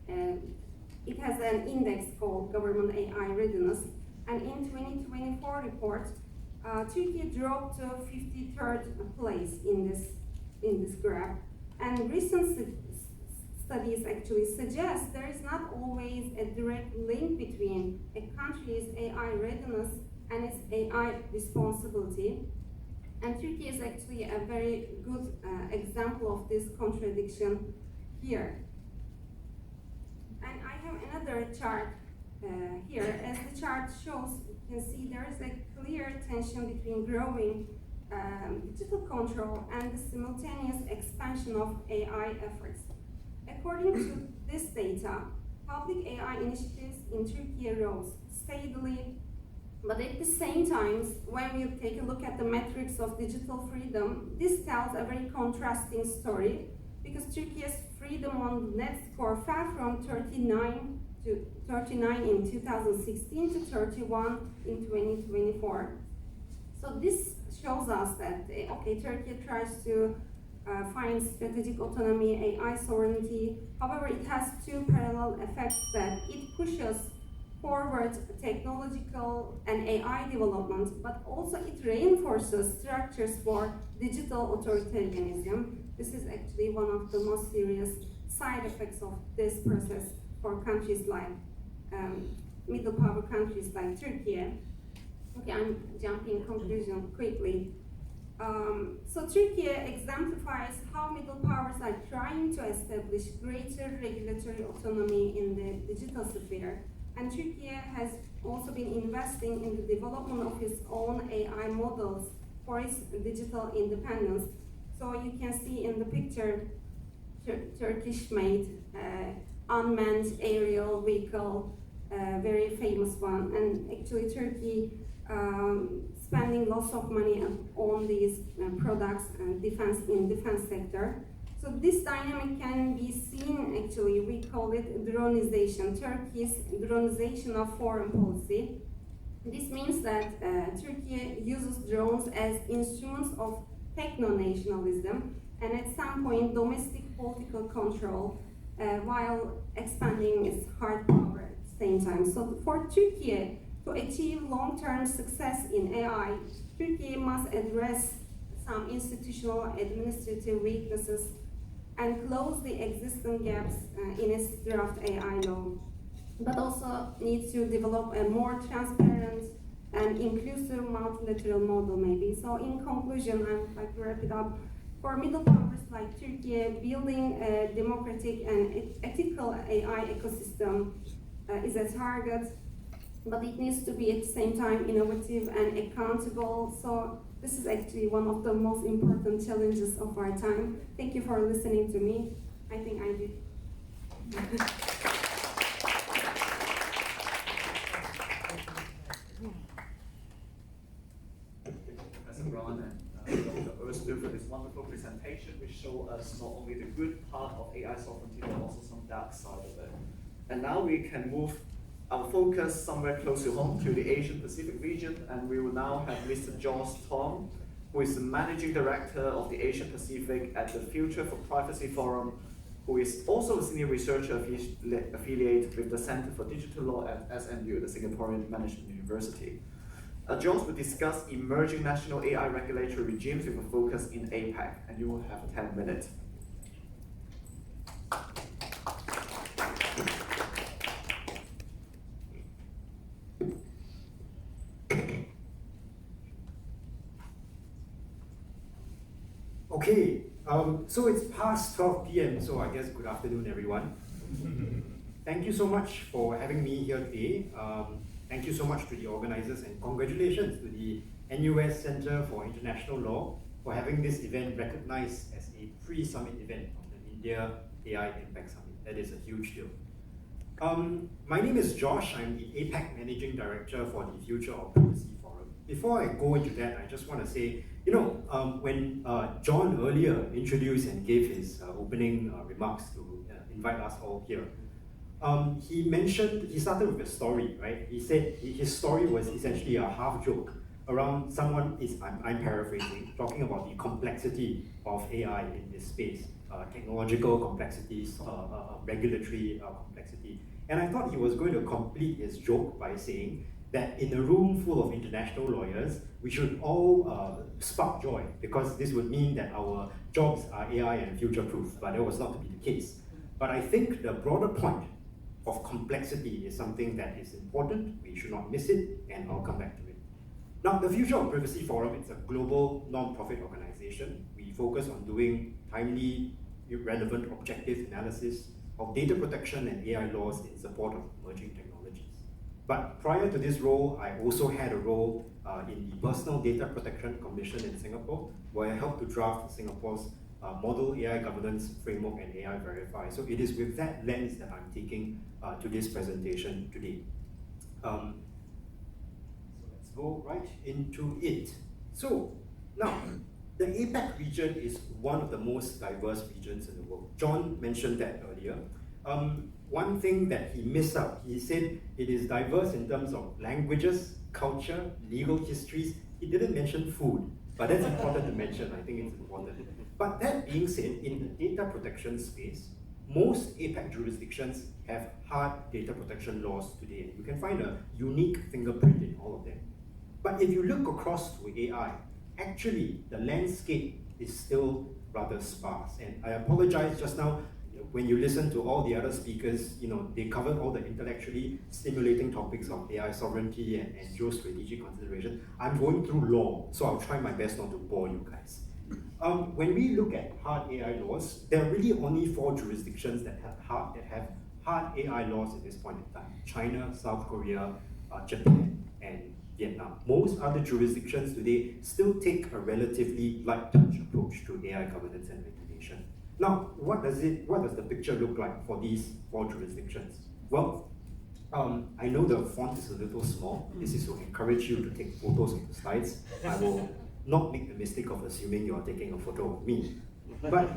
it has an index called Government AI Readiness, and in 2024 report, Turkey dropped to 53rd place in this graph. And recent studies actually suggest there is not always a direct link between a country's AI readiness and its AI responsibility. And Turkey is actually a very good example of this contradiction here. And I have another chart here. As the chart shows, you can see there is a clear tension between growing digital control and the simultaneous expansion of AI efforts. According to this data, public AI initiatives in Turkey rose steadily. But at the same time, when you take a look at the metrics of digital freedom, this tells a very contrasting story, because Turkey's freedom on net score fell from 39 in 2016 to 31 in 2024. So this shows us that, okay, Turkey tries to find strategic autonomy, AI sovereignty. However, it has two parallel effects, that it pushes forward technological and AI development, but also it reinforces structures for digital authoritarianism. This is actually one of the most serious side effects of this process for countries like middle power countries like Turkey. Okay, I'm jumping conclusion quickly. So Turkey exemplifies how middle powers are trying to establish greater regulatory autonomy in the digital sphere. And Turkey has also been investing in the development of its own AI models for its digital independence. So you can see in the picture, Turkish-made unmanned aerial vehicle, very famous one. And actually Turkey spending lots of money on these products and in defense sector. So this dynamic can be seen, actually, we call it dronization, Turkey's dronization of foreign policy. This means that Turkey uses drones as instruments of techno-nationalism and at some point domestic political control while expanding its hard power at the same time. So for Turkey to achieve long-term success in AI, Turkey must address some institutional administrative weaknesses and close the existing gaps in its draft AI law, but also needs to develop a more transparent and inclusive multilateral model maybe. So in conclusion, I would like to wrap it up. For middle powers like Turkey, building a democratic and ethical AI ecosystem is a target, but it needs to be at the same time innovative and accountable. So this is actually one of the most important challenges of our time. Thank you for listening to me. I think I did. Professor Ron and Dr. Öztürk for this wonderful presentation, which show us not only the good part of AI sovereignty, but also some dark side of it. And now we can move our focus somewhere close to home, to the Asian Pacific region, and we will now have Mr. Josh Tong, who is the Managing Director of the Asian Pacific at the Future for Privacy Forum, who is also a Senior Researcher affiliate with the Center for Digital Law at SMU, the Singaporean Management University. Josh will discuss emerging national AI regulatory regimes with a focus in APAC, and you will have 10 minutes. Okay, so it's past 12 p.m., so I guess good afternoon, everyone. Thank you so much for having me here today. Thank you so much to the organizers, and congratulations to the NUS Center for International Law for having this event recognized as a pre-summit event of the India AI Impact Summit. That is a huge deal. My name is Josh. I'm the APAC Managing Director for the Future of Privacy Forum. Before I go into that, I just want to say, when John earlier introduced and gave his opening remarks to invite us all here, he started with a story, right? He said his story was essentially a half joke around I'm paraphrasing, talking about the complexity of AI in this space, technological complexities, regulatory complexity. And I thought he was going to complete his joke by saying that in a room full of international lawyers, we should all spark joy, because this would mean that our jobs are AI and future-proof, but that was not to be the case. But I think the broader point of complexity is something that is important, we should not miss it, and I'll come back to it. Now, the Future of Privacy Forum is a global non-profit organization. We focus on doing timely, relevant, objective analysis of data protection and AI laws in support of emerging technologies. But prior to this role, I also had a role in the Personal Data Protection Commission in Singapore, where I helped to draft Singapore's Model AI Governance Framework and AI Verify. So it is with that lens that I'm taking to this presentation today. So let's go right into it. So now, the APAC region is one of the most diverse regions in the world. John mentioned that earlier. One thing that he missed out, he said it is diverse in terms of languages, culture, legal histories. He didn't mention food, but that's important to mention. I think it's important. But that being said, in the data protection space, most APAC jurisdictions have hard data protection laws today. You can find a unique fingerprint in all of them. But if you look across to AI, actually the landscape is still rather sparse. And I apologize just now, when you listen to all the other speakers, they covered all the intellectually stimulating topics of AI sovereignty and geostrategic consideration. I'm going through law, so I'll try my best not to bore you guys. When we look at hard AI laws, there are really only 4 jurisdictions that have hard AI laws at this point in time: China, South Korea, Japan, and Vietnam. Most other jurisdictions today still take a relatively light touch approach to AI governance and regulation. Now, what does the picture look like for these 4 jurisdictions? Well, I know the font is a little small. This is to encourage you to take photos of the slides. I will not make the mistake of assuming you are taking a photo of me. But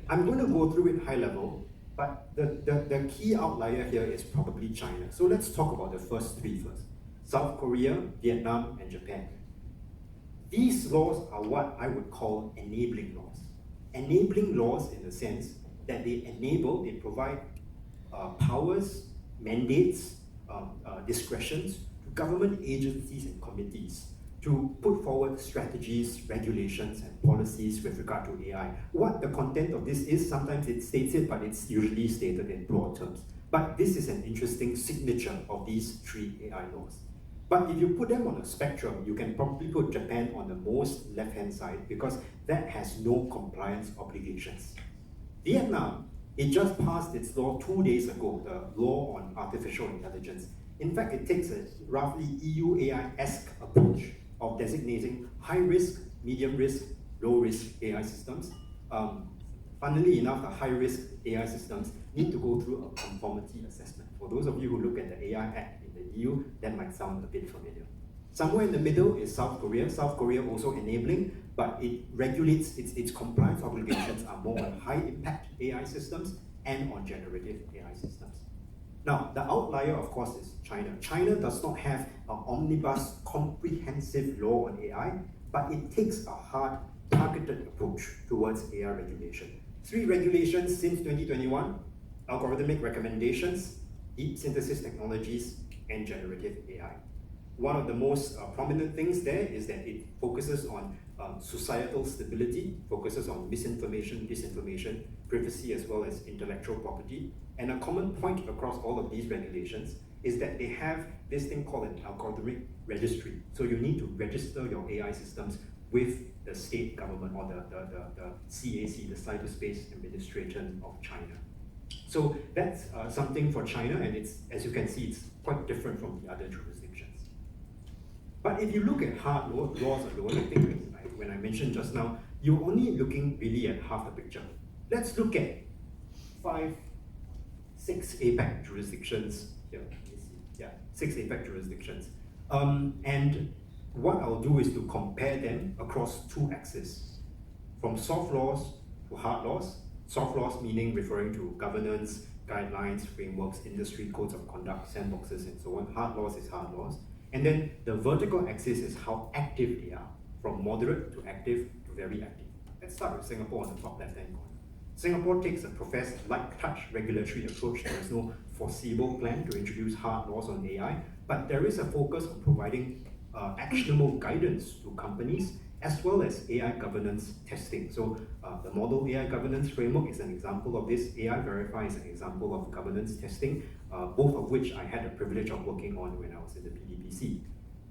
I'm going to go through it high level, but the key outlier here is probably China. So let's talk about the first 3 first. South Korea, Vietnam, and Japan. These laws are what I would call enabling laws. Enabling laws in the sense that they provide powers, mandates, discretions to government agencies and committees to put forward strategies, regulations, and policies with regard to AI. What the content of this is, sometimes it states it, but it's usually stated in broad terms. But this is an interesting signature of these 3 AI laws. But if you put them on a spectrum, you can probably put Japan on the most left-hand side because that has no compliance obligations. Vietnam, it just passed its law 2 days ago, the law on artificial intelligence. In fact, it takes a roughly EU AI-esque approach of designating high-risk, medium-risk, low-risk AI systems. Funnily enough, the high-risk AI systems need to go through a conformity assessment. For those of you who look at the AI Act in the EU, that might sound a bit familiar. Somewhere in the middle is South Korea. South Korea also enabling, but it regulates, its compliance obligations are more on high-impact AI systems and on generative AI systems. Now, the outlier, of course, is China. China does not have an omnibus comprehensive law on AI, but it takes a hard, targeted approach towards AI regulation. 3 regulations since 2021: algorithmic recommendations, deep synthesis technologies, and generative AI. One of the most prominent things there is that it focuses on societal stability, focuses on misinformation, disinformation, privacy, as well as intellectual property. And a common point across all of these regulations is that they have this thing called an algorithmic registry. So you need to register your AI systems with the state government or the CAC, the Cyberspace Administration of China. So that's something for China, and it's, as you can see, it's quite different from the other jurisdictions. But if you look at hard laws alone, I think when I mentioned just now, you're only looking really at half the picture. Let's look at 6 APAC jurisdictions. Here, let me see. Yeah, 6 APAC jurisdictions. And what I'll do is to compare them across 2 axes, from soft laws to hard laws. Soft laws meaning referring to governance, guidelines, frameworks, industry codes of conduct, sandboxes, and so on. Hard laws is hard laws. And then the vertical axis is how active they are, from moderate to active to very active. Let's start with Singapore on the top left-hand corner. Singapore takes a professed light touch regulatory approach. There is no foreseeable plan to introduce hard laws on AI, but there is a focus on providing actionable guidance to companies as well as AI governance testing. So the model AI governance framework is an example of this. AI Verify is an example of governance testing, both of which I had the privilege of working on when I was in the PDPC.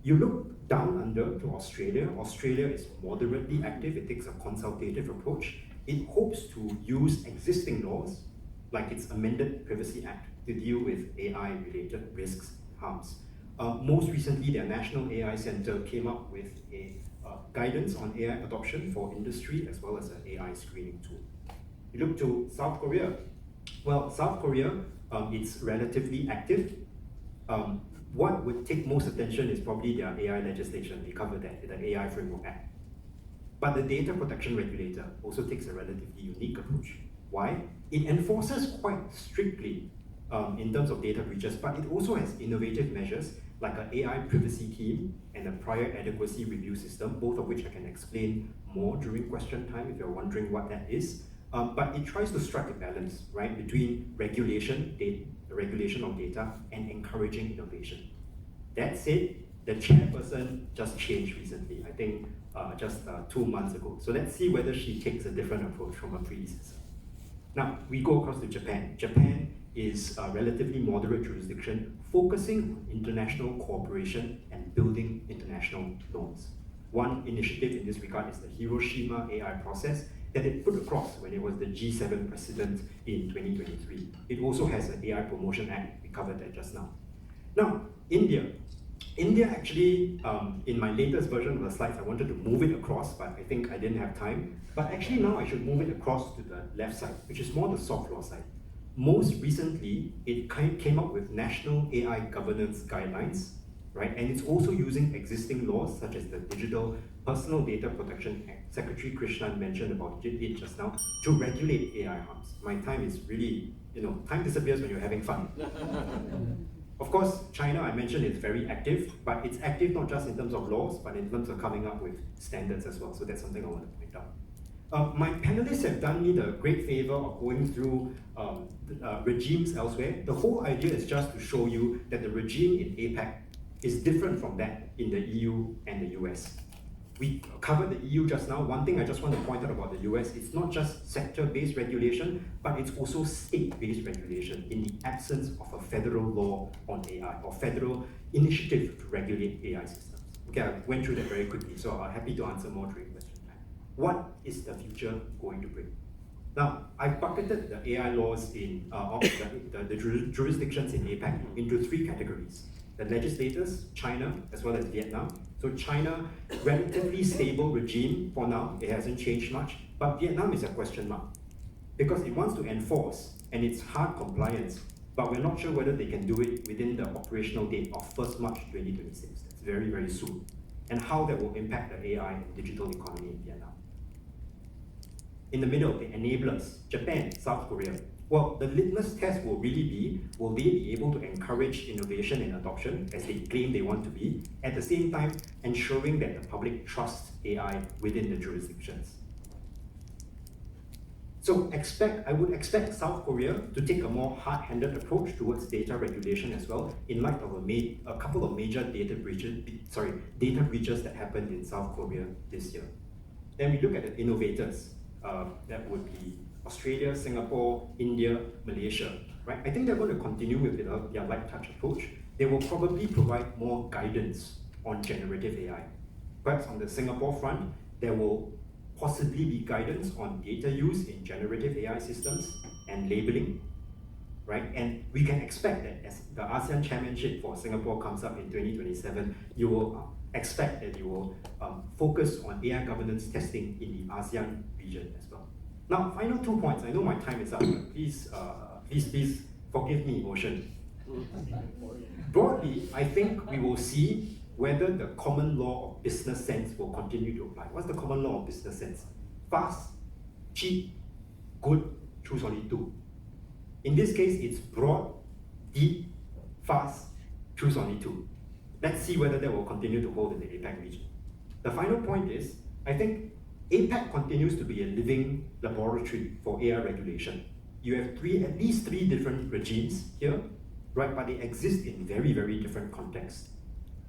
You look down under to Australia. Australia is moderately active. It takes a consultative approach. It hopes to use existing laws, like its amended Privacy Act, to deal with AI-related risks and harms. Most recently, their National AI Center came up with a guidance on AI adoption for industry as well as an AI screening tool. You look to South Korea. Well, South Korea, it's relatively active. What would take most attention is probably their AI legislation. We covered that, the AI Framework Act. But the data protection regulator also takes a relatively unique approach. Why? It enforces quite strictly in terms of data breaches, but it also has innovative measures like an AI privacy team and a prior adequacy review system, both of which I can explain more during question time if you're wondering what that is. but it tries to strike a balance, right, between regulation of data and encouraging innovation. That said, the chairperson just changed recently, I think just 2 months ago. So let's see whether she takes a different approach from her predecessor. Now, we go across to Japan. Japan is a relatively moderate jurisdiction focusing on international cooperation and building international norms. One initiative in this regard is the Hiroshima AI process that it put across when it was the G7 president in 2023. It also has an AI Promotion Act, we covered that just now. Now, India. India actually, in my latest version of the slides, I wanted to move it across, but I think I didn't have time. But actually now I should move it across to the left side, which is more the soft law side. Most recently, it came up with national AI governance guidelines, right? And it's also using existing laws such as the Digital Personal Data Protection Act. Secretary Krishnan mentioned about it just now, to regulate AI harms. My time is really, time disappears when you're having fun. Of course, China, I mentioned, is very active, but it's active not just in terms of laws, but in terms of coming up with standards as well. So that's something I want to point out. My panelists have done me the great favor of going through regimes elsewhere. The whole idea is just to show you that the regime in APAC is different from that in the EU and the US. We covered the EU just now. One thing I just want to point out about the US, it's not just sector-based regulation, but it's also state-based regulation in the absence of a federal law on AI or federal initiative to regulate AI systems. Okay, I went through that very quickly, so I'm happy to answer more during question time. What is the future going to bring? Now, I've bucketed the AI laws in the jurisdictions in APAC into 3 categories. The legislators, China, as well as Vietnam. So China, relatively stable regime for now, it hasn't changed much, but Vietnam is a question mark because it wants to enforce and it's hard compliance, but we're not sure whether they can do it within the operational date of 1st March 2026. That's very, very soon. And how that will impact the AI and digital economy in Vietnam. In the middle, the enablers, Japan, South Korea. Well, the litmus test will really be, will they be able to encourage innovation and adoption as they claim they want to be, at the same time ensuring that the public trusts AI within the jurisdictions. So I would expect South Korea to take a more hard-handed approach towards data regulation as well, in light of a couple of major data breaches that happened in South Korea this year. Then we look at the innovators. That would be Australia, Singapore, India, Malaysia, right? I think they're going to continue with their light touch approach. They will probably provide more guidance on generative AI. Perhaps on the Singapore front, there will possibly be guidance on data use in generative AI systems and labeling, right? And we can expect that as the ASEAN chairmanship for Singapore comes up in 2027, you will expect that you will focus on AI governance testing in the ASEAN region as well. Now, final 2 points. I know my time is up, but please forgive me emotion. Broadly, I think we will see whether the common law of business sense will continue to apply. What's the common law of business sense? Fast, cheap, good, choose only 2. In this case, it's broad, deep, fast, choose only 2. Let's see whether that will continue to hold in the APAC region. The final point is, I think APAC continues to be a living laboratory for AI regulation. You have at least three different regimes here, right? But they exist in very, very different contexts.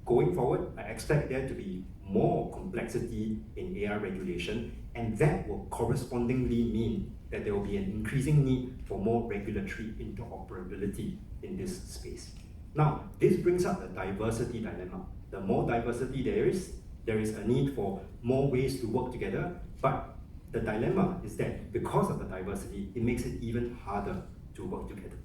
Going forward, I expect there to be more complexity in AI regulation, and that will correspondingly mean that there will be an increasing need for more regulatory interoperability in this space. Now, this brings up the diversity dilemma. The more diversity there is a need for more ways to work together, but the dilemma is that because of the diversity, it makes it even harder to work together.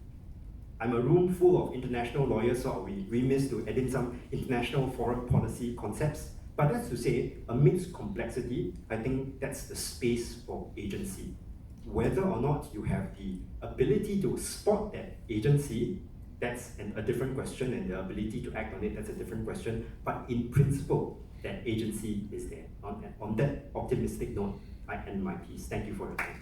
I'm a room full of international lawyers, so we remiss to add in some international foreign policy concepts. But that's to say, amidst complexity, I think that's the space for agency. Whether or not you have the ability to spot that agency, that's a different question, and the ability to act on it, that's a different question. But in principle, that agency is there. On that optimistic note, I end my piece. Thank you for your time.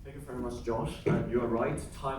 Thank you very much, Josh. You are right. Time